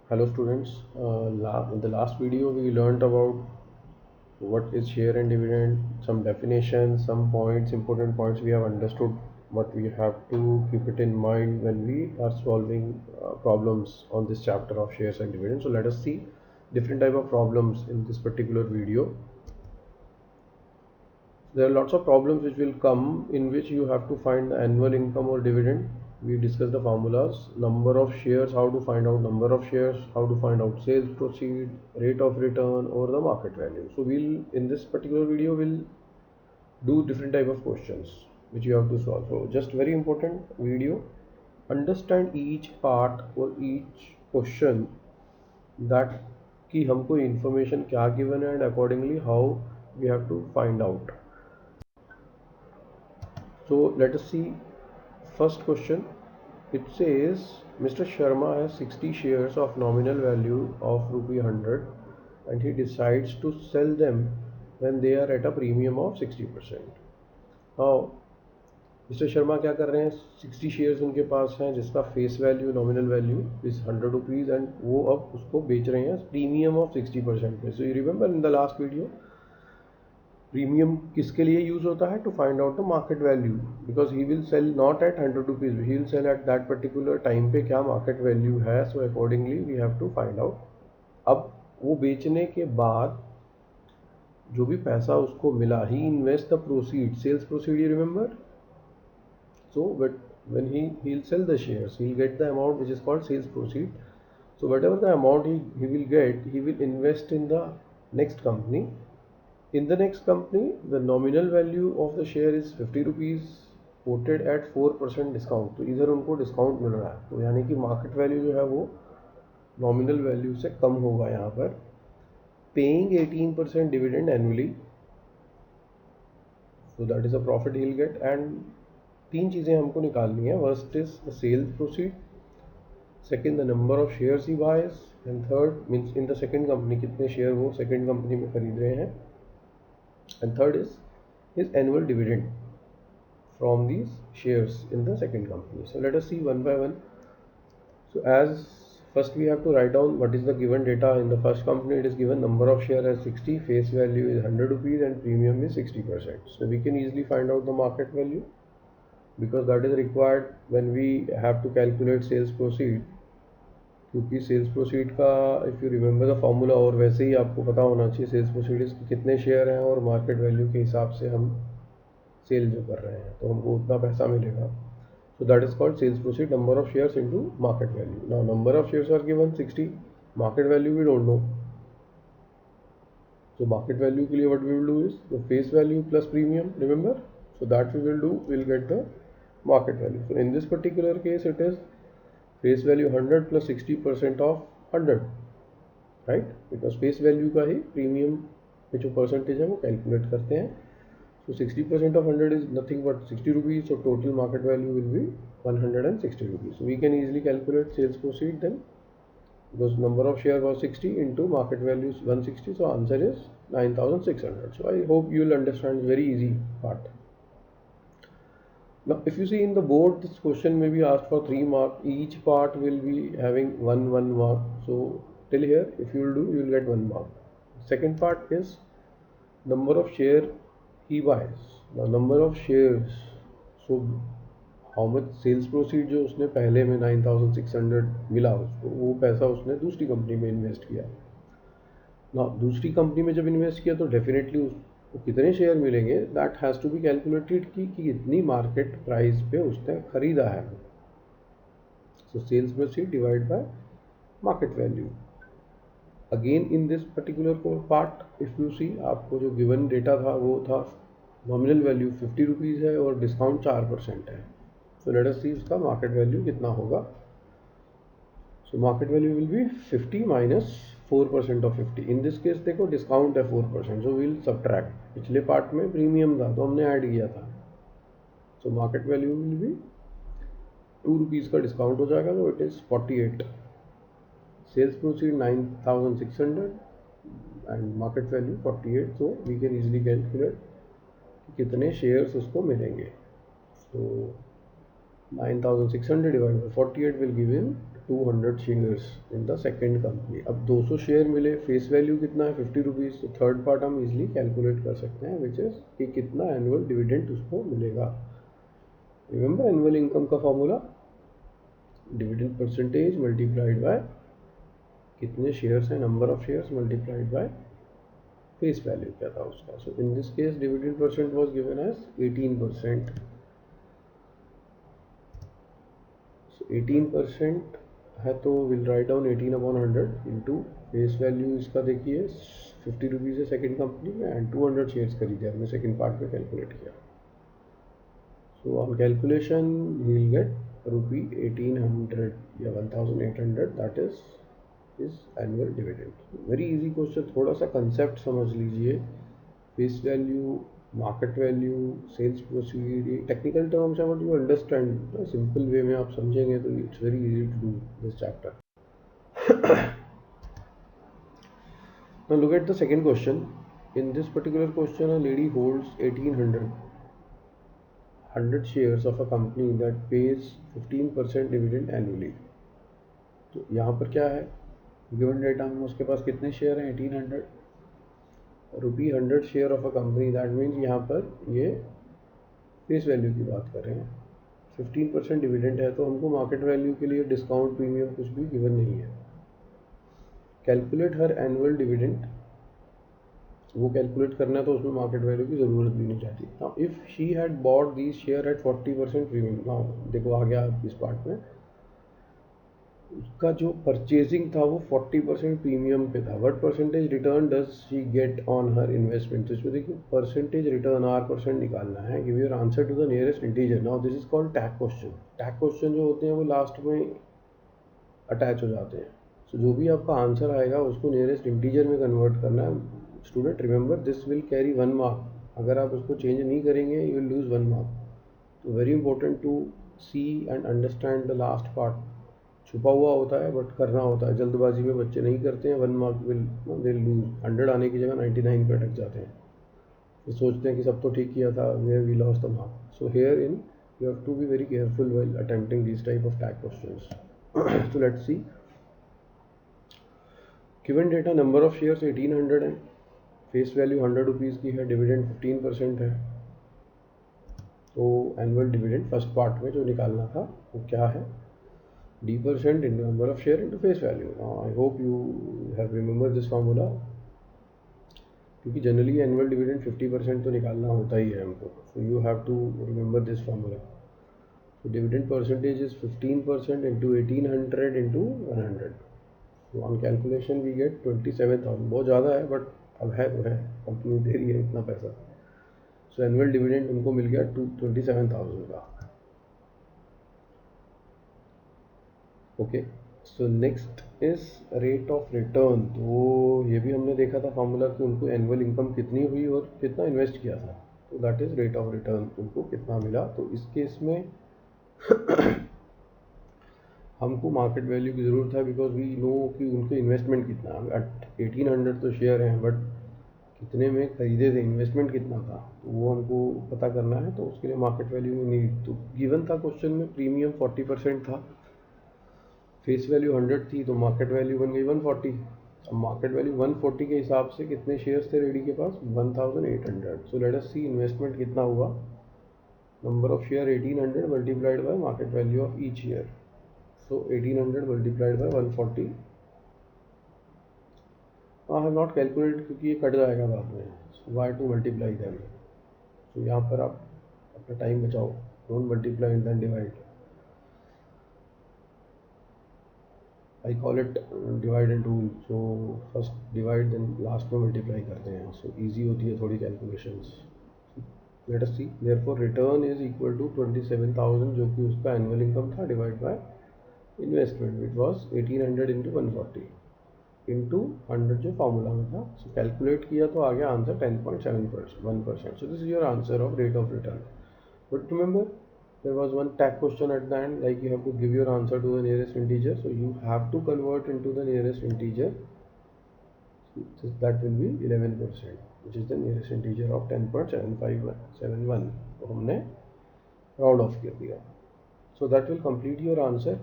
Hello students, in the last video we learned about what is share and dividend, some definitions, some points, important points we have understood, but we have to keep it in mind when we are solving problems on this chapter of shares and dividends. So let us see different type of problems in this particular video. There are lots of problems which will come in which you have to find the annual income or dividend. We discussed the formulas, number of shares, how to find out number of shares, how to find out sales proceed, rate of return or the market value. So we'll in this particular video we'll do different type of questions which you have to solve. So just very important video, understand each part or each question that कि हमको information क्या given है and accordingly how we have to find out. So let us see first question. It says Mr. Sharma has 60 shares of nominal value of rupee 100 and he decides to sell them when they are at a premium of 60%. Now mister Sharma क्या कर रहे हैं 60 shares उनके पास हैं जिसका face value nominal value is 100 rupees and वो अब उसको बेच रहे हैं प्रीमियम ऑफ 60% पे. So you remember in the last video premium किसके लिए यूज होता है to find out the market value because he will sell not at 100 rupees, he will sell at that particular time पे क्या market value है. So accordingly we have to find out. अब वो बेचने के बाद जो भी पैसा उसको मिला ही invest the proceed sales proceed, you remember. So but when he'll sell the shares, he'll get the amount which is called sales proceed. So whatever the amount he will get, he will invest in the next company. In the next company, the nominal value of the share is 50 rupees quoted at 4% discount. तो इधर उनको discount मिल रहा है तो यानी कि market value जो है वो नॉमिनल वैल्यू से कम होगा यहाँ पर. Paying 18% dividend annually, so that is a profit he will get. And तीन चीज़ें हमको निकालनी है. First is the sales proceed, second the number of shares he buys and third means in the second company कितने share वो second company में खरीद रहे हैं and third is his annual dividend from these shares in the second company. So let us see one by one. So as first we have to write down what is the given data. In the first company it is given number of share as 60, face value is 100 rupees and premium is 60%. So we can easily find out the market value because that is required when we have to calculate sales proceed. क्योंकि sales proceed का if you remember the formula और वैसे ही आपको पता होना चाहिए sales proceed कितने share हैं और मार्केट वैल्यू के हिसाब से हम सेल जो कर रहे हैं तो हमको उतना पैसा मिलेगा. So that is called sales proceed, number of shares into market value. Now number of shares are given 60, market value we don't know. So market value के लिए what we will do is the face value plus premium, remember. So that we will do, we will get the market value. So in this particular case it is face value 100 plus 60% of 100, right? Because face value का ही premium में जो percentage है वो calculate करते हैं. So 60% of 100 is nothing but 60 rupees. So total market value will be 160 rupees. So we can easily calculate sales proceed then because number of share was 60 into market value is 160. So answer is 9600. So I hope you will understand, very easy part. Now if you see in the board, this question may be asked for 3 marks. Each part will be having 1 mark. So till here if you will do, you will get 1 mark. Second part is number of share he buys. Now number of shares, so how much sales proceed जो उसने पहले में 9600 मिला उसको, वो पैसा उसने दूसरी कंपनी में इन्वेस्ट किया. ना दूसरी कंपनी में जब इन्वेस्ट किया तो डेफिनेटली उसको कितने शेयर मिलेंगे, that has to be calculated कि कितनी मार्केट प्राइस पे उसने खरीदा है. So sales proceed divide by market value. Again in this particular part if you see, आपको जो गिवन डेटा था वो था नॉमिनल वैल्यू 50 रुपीज़ है और डिस्काउंट 4% है. सो लेट अस सी उसका मार्केट वैल्यू कितना होगा. So market value will be 50 minus 4% of 50. In this case देखो डिस्काउंट है 4%, सो विल सब्ट्रैक्ट. पिछले पार्ट में प्रीमियम था तो हमने ऐड किया था. So market value will be 2 rupees का डिस्काउंट हो जाएगा तो it is 48. Sales proceed 9600 and market value 48. So we can easily calculate कितने शेयर्स उसको मिलेंगे. So 9,600 divided by 48 will give him 200 shares in the second company. अब 200 share मिले, face value कितना है 50 रुपीज़, तो थर्ड पार्ट हम इजीली कैलकुलेट कर सकते हैं विच इज़ कि कितना एनुअल डिविडेंड उसको मिलेगा. रिमेंबर एनुअल इनकम का formula, dividend percentage multiplied by कितने शेयर्स हैं, number of shares multiplied by face value क्या था उसका. So in this case dividend percent was given as 18%. 18% है तो will write down 18/100 into face value. इसका देखिए 50 रुपीज़ है सेकेंड कंपनी में एंड 200 शेयर्स खरीदे हमने सेकेंड पार्ट में कैलकुलेट किया. सो ऑन कैलकुलेशन ही विल गेट रुपी 1800 या 1800, that is annual dividend. Very easy question, थोड़ा सा कंसेप्ट समझ लीजिए. Face value, market value, sales proceed, ये टेक्निकल टर्म्स है but you understand simple way में आप समझेंगे तो it's very easy to do this chapter. Now look at the second question. In this particular question, a lady holds 100 shares of a company that pays 15% dividend annually. तो यहाँ पर क्या है, given data में उसके पास कितने शेयर हैं 1800 रुपी 100 share of a company. That means यहाँ पर ये फेस वैल्यू की बात कर रहे हैं. 15% डिविडेंड है तो हमको मार्केट वैल्यू के लिए डिस्काउंट प्रीमियम कुछ भी गिवन नहीं है. कैलकुलेट हर एनुअल डिविडेंड, वो कैलकुलेट करना है तो उसमें मार्केट वैल्यू की ज़रूरत भी नहीं चाहती. Now if she had bought these share eight 40% premium. Now देखो आ गया इस पार्ट में, उसका जो परचेजिंग था वो 40% प्रीमियम पे था. What percentage return does she get on her investment. तो इसमें देखिए परसेंटेज रिटर्न R% निकालना है. Give your answer to the nearest integer. Now this is called tag question. Tag question जो होते हैं वो लास्ट में अटैच हो जाते हैं. सो जो भी आपका आंसर आएगा उसको नियरेस्ट इंटीजर में कन्वर्ट करना है. Student remember this will carry 1 mark. अगर आप उसको चेंज नहीं करेंगे यू विल लूज 1 मार्क. तो very important to see and understand the last part. छुपा हुआ होता है बट करना होता है. जल्दबाजी में बच्चे नहीं करते हैं. 1 मार्क विल दे लूज. 100 आने की जगह 99 पे अटक जाते हैं. तो सोचते हैं कि सब तो ठीक किया था, where we lost the mark. So here in you have to be very careful while attempting this type of tag questions. So let's see. Given data, number of shares 1800 है, फेस वैल्यू 100 रुपीज़ की है, dividend 15% है. तो annual dividend first part में जो निकालना था वो क्या है, D% into number of share into face value. I hope you have remembered this formula, क्योंकि जनरली एनुअल डिविडेंड 50% तो निकालना होता ही है हमको. So you have to remember this formula. So dividend percentage is 15% into 1800 into 100. So on calculation we get 27,000. बहुत ज़्यादा है बट अब है तो है, कंपनी दे रही है इतना पैसा. सो एनुअल डिविडेंड उनको मिल गया 27,000 का. Okay. So next is rate of return. तो ये भी हमने देखा था फॉर्मूला कि उनको एनुअल इनकम कितनी हुई और कितना इन्वेस्ट किया था. तो that is rate of return, उनको कितना मिला. तो इस केस में हमको मार्केट वैल्यू की ज़रूरत है बिकॉज वी नो कि उनके इन्वेस्टमेंट कितना. 1800 तो शेयर हैं बट कितने में खरीदे थे, इन्वेस्टमेंट कितना था, तो वो हमको पता करना है. तो उसके लिए मार्केट वैल्यू में नीड. तो गिवन था क्वेश्चन में प्रीमियम 40% था, फेस वैल्यू 100 थी, तो मार्केट वैल्यू बन गई 140. अब मार्केट वैल्यू 140 के हिसाब से कितने शेयर्स थे रेडी के पास, 1800. सो लेट अस सी इन्वेस्टमेंट कितना हुआ. Number of share 1800 multiplied by market value of each share. So 1800 multiplied by 140. I have not calculate क्योंकि ये कट जाएगा बाद में. So why to multiply them. So यहाँ पर आप अपना टाइम बचाओ. Don't multiply and then divide. I call it divide and rule. So first divide then last में multiply करते हैं. So easy होती है थोड़ी calculations. Let us see. Therefore return is equal to 27,000 जो कि उसका annual income था, divide by investment which was 1800 into 140 into 100 जो formula में था. So calculate किया तो आ गया answer 10.7%. So this is your answer of rate of return. But remember, there was one tag question at the end, like you have to give your answer to the nearest integer. So you have to convert into the nearest integer. So that will be 11%, which is the nearest integer of 10.7571. तो हमने round of कर दिया. So that will complete your answer.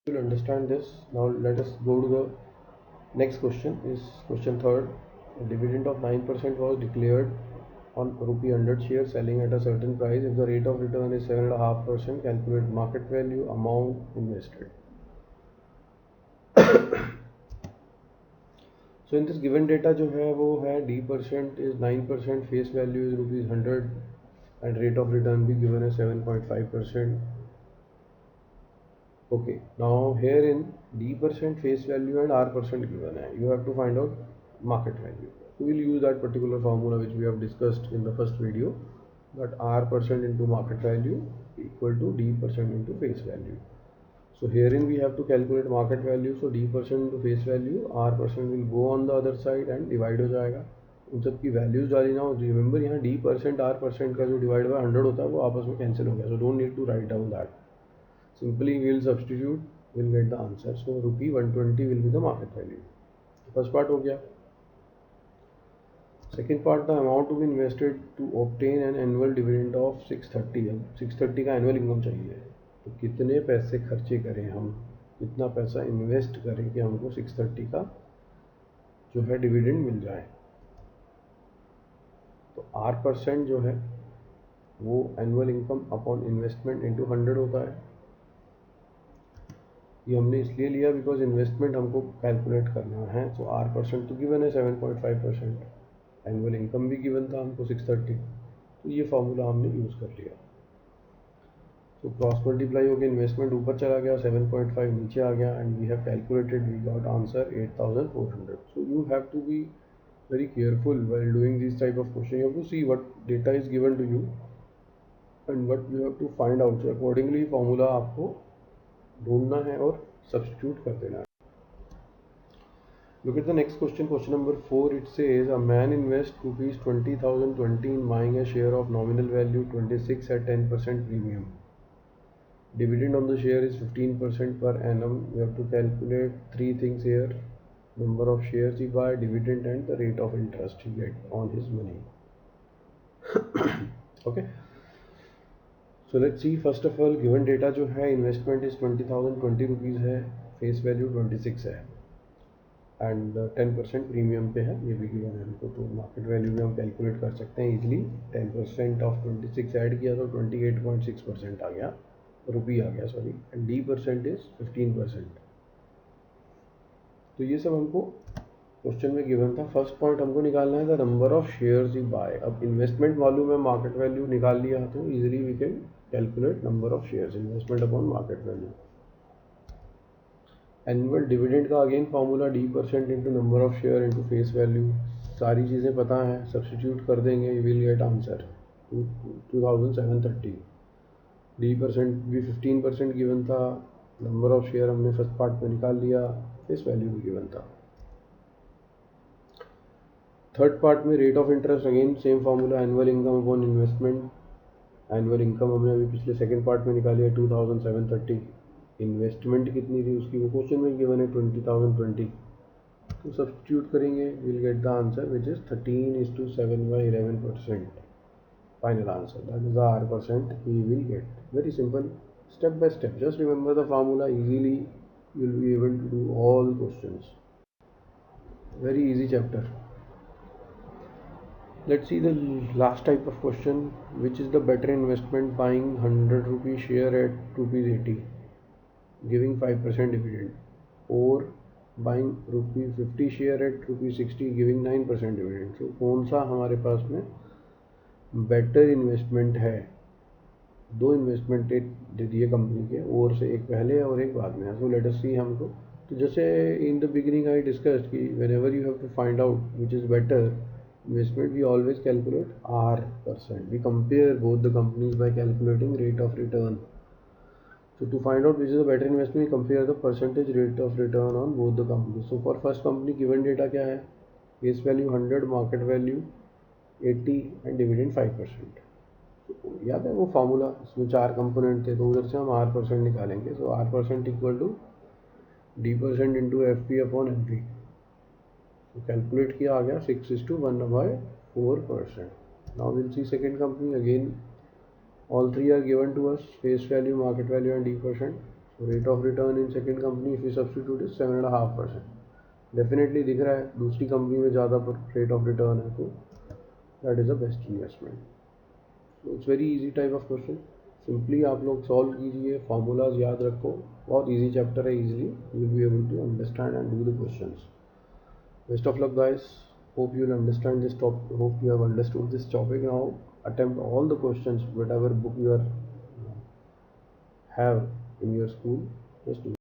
You will understand this. Now let us go to the next question. Is question third. A dividend of 9% was declared on rupee 100 share selling at a certain price. If the rate of return is 7.5%, calculate market value amount invested. So in this given data जो है वो है D% is 9%, face value is rupees 100 and rate of return भी given है 7.5%. Okay, now here in D% face value and R% given है. You have to find out market value. So we'll use that particular formula which we have discussed in the first video, that R% into market value equal to D% into face value. So herein we have to calculate market value. So D% into face value, R% will go on the other side and divide हो जाएगा. उन सब की values डाली ना. Remember यहाँ D% R% का जो डिवाइड बाय 100 होता है वो आपस में कैंसिल हो गया. So don't need to write down that. Simply we will substitute, we will get the answer. So rupee 120 will be the market value. First part हो गया. Second part, the amount to be invested to obtain an annual dividend of 630. 630 का annual income चाहिए. तो कितने पैसे खर्चे करें हम, कितना पैसा इन्वेस्ट करें कि हमको 630 का जो है डिविडेंड मिल जाए. तो R% जो है वो annual income upon investment into 100 होता है. ये हमने इसलिए लिया बिकॉज इन्वेस्टमेंट हमको कैलकुलेट करना है. तो R% तो गिवन है 7.5%, एनुअल इनकम भी गिवन था हमको 630. तो ये फॉर्मूला हमने यूज़ कर लिया. तो क्रॉस मल्टीप्लाई हो गया, इन्वेस्टमेंट ऊपर चला गया, 7.5 नीचे आ गया and we have calculated, we got answer 8400. So you have to be very careful while doing this type of question. You have to see what data is given to you and what you have to find out. So accordingly formula आपको ढूंढना है और substitute कर देना है. Look at the next question. Question number 4. It says a man invests rupees 20,020 in buying a share of nominal value 26 at 10% premium. Dividend on the share is 15% per annum. You have to calculate three things here: number of shares he buy, dividend and the rate of interest he get on his money. Okay, so let's see. First of all, given data जो है, investment is 20,020 rupees है, face value 26 है and 10% premium पे है, ये भी given है हमको. तो मार्केट वैल्यू भी हम कैलकुलेट कर सकते हैं इजीली. 10% ऑफ 26 ऐड किया तो 28.6% आ गया, रुपी आ गया सॉरी, एंड D% इज 15%. तो ये सब हमको क्वेश्चन में गिवन था. फर्स्ट पॉइंट हमको निकालना है the number of shares you buy. अब इन्वेस्टमेंट मालूम है, मार्केट वैल्यू निकाल लिया तो easily we can calculate number of shares, investment upon market value. Annual dividend का again formula D% into number of share into face value. सारी चीज़ें पता हैं, सब्सटीट्यूट कर देंगे, you will get answer 2730. D% भी 15% गिवन था, नंबर ऑफ शेयर हमने फर्स्ट पार्ट में निकाल लिया, फेस वैल्यू भी गिवन था. थर्ड पार्ट में rate of interest again same formula, annual income upon investment. Annual income हमने अभी पिछले सेकंड पार्ट में निकाली है 2730. इन्वेस्टमेंट कितनी थी उसकी वो क्वेश्चन में गिवन है 20,020. तो सब्सटीट्यूट करेंगे, will get the answer which is 13:7/11%. Final answer, that is the R% we will get. Very simple, step by step. Just remember the formula, easily you will be able to do all questions. Very easy chapter. Let's see the last type of question. Which is the better investment, buying 100 rupee share at rupees 80 giving 5% dividend, or buying rupee 50 share at rupees 60 giving 9% dividend? So कौन सा हमारे पास में better investment है? दो investment दे दिए company के, और से एक पहले और एक बाद में है. सो लेट अस सी हमको. तो जैसे in the beginning I discussed कि whenever you have to find out which is better investment, we always calculate R%. We compare both the companies by calculating rate of return. So to find out which is a better investment, we compare the percentage rate of return on both the companies. So for first company given data क्या है? Face value 100, market value 80 and dividend 5%. तो याद है वो formula, इसमें 4 component थे, तो उधर से हम R% निकालेंगे. So R% equal to D% into FP upon FP. तो कैलकुलेट किया, आ गया 6:1/4%. Now will see second company. Again All three are given to us: face value, market value, and D%. So rate of return in second company, if we substitute, is 7.5%. Definitely दिख रहा है दूसरी company में ज़्यादा rate of return है, तो that is the best investment. So it's very easy type of question. Simply आप लोग सॉल्व कीजिए, फार्मूलाज याद रखो. बहुत इजी चैप्टर है, easily you will be able to understand and do the questions. Best of luck guys. Hope you'll understand this topic. Hope you have understood this topic now. Attempt all the questions, whatever book you are have in your school. Just do